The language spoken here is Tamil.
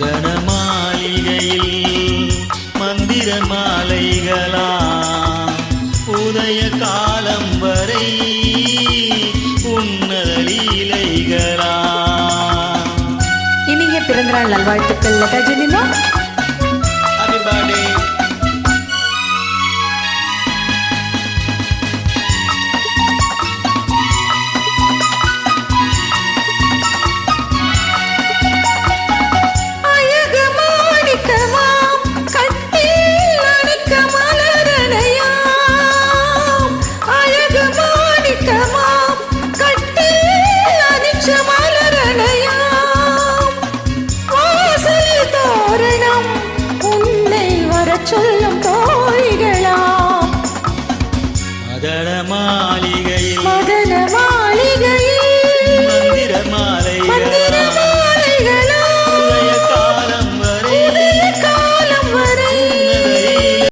மதன மாளிகையில் மந்திர மாலைகளா உதய காலம் வரை உன்னத லீலைகளா. இனிய பிறந்தநாள் நல்வாழ்த்துக்கள் லதா ஜெனிமா. Happy birthday. சொல்லும்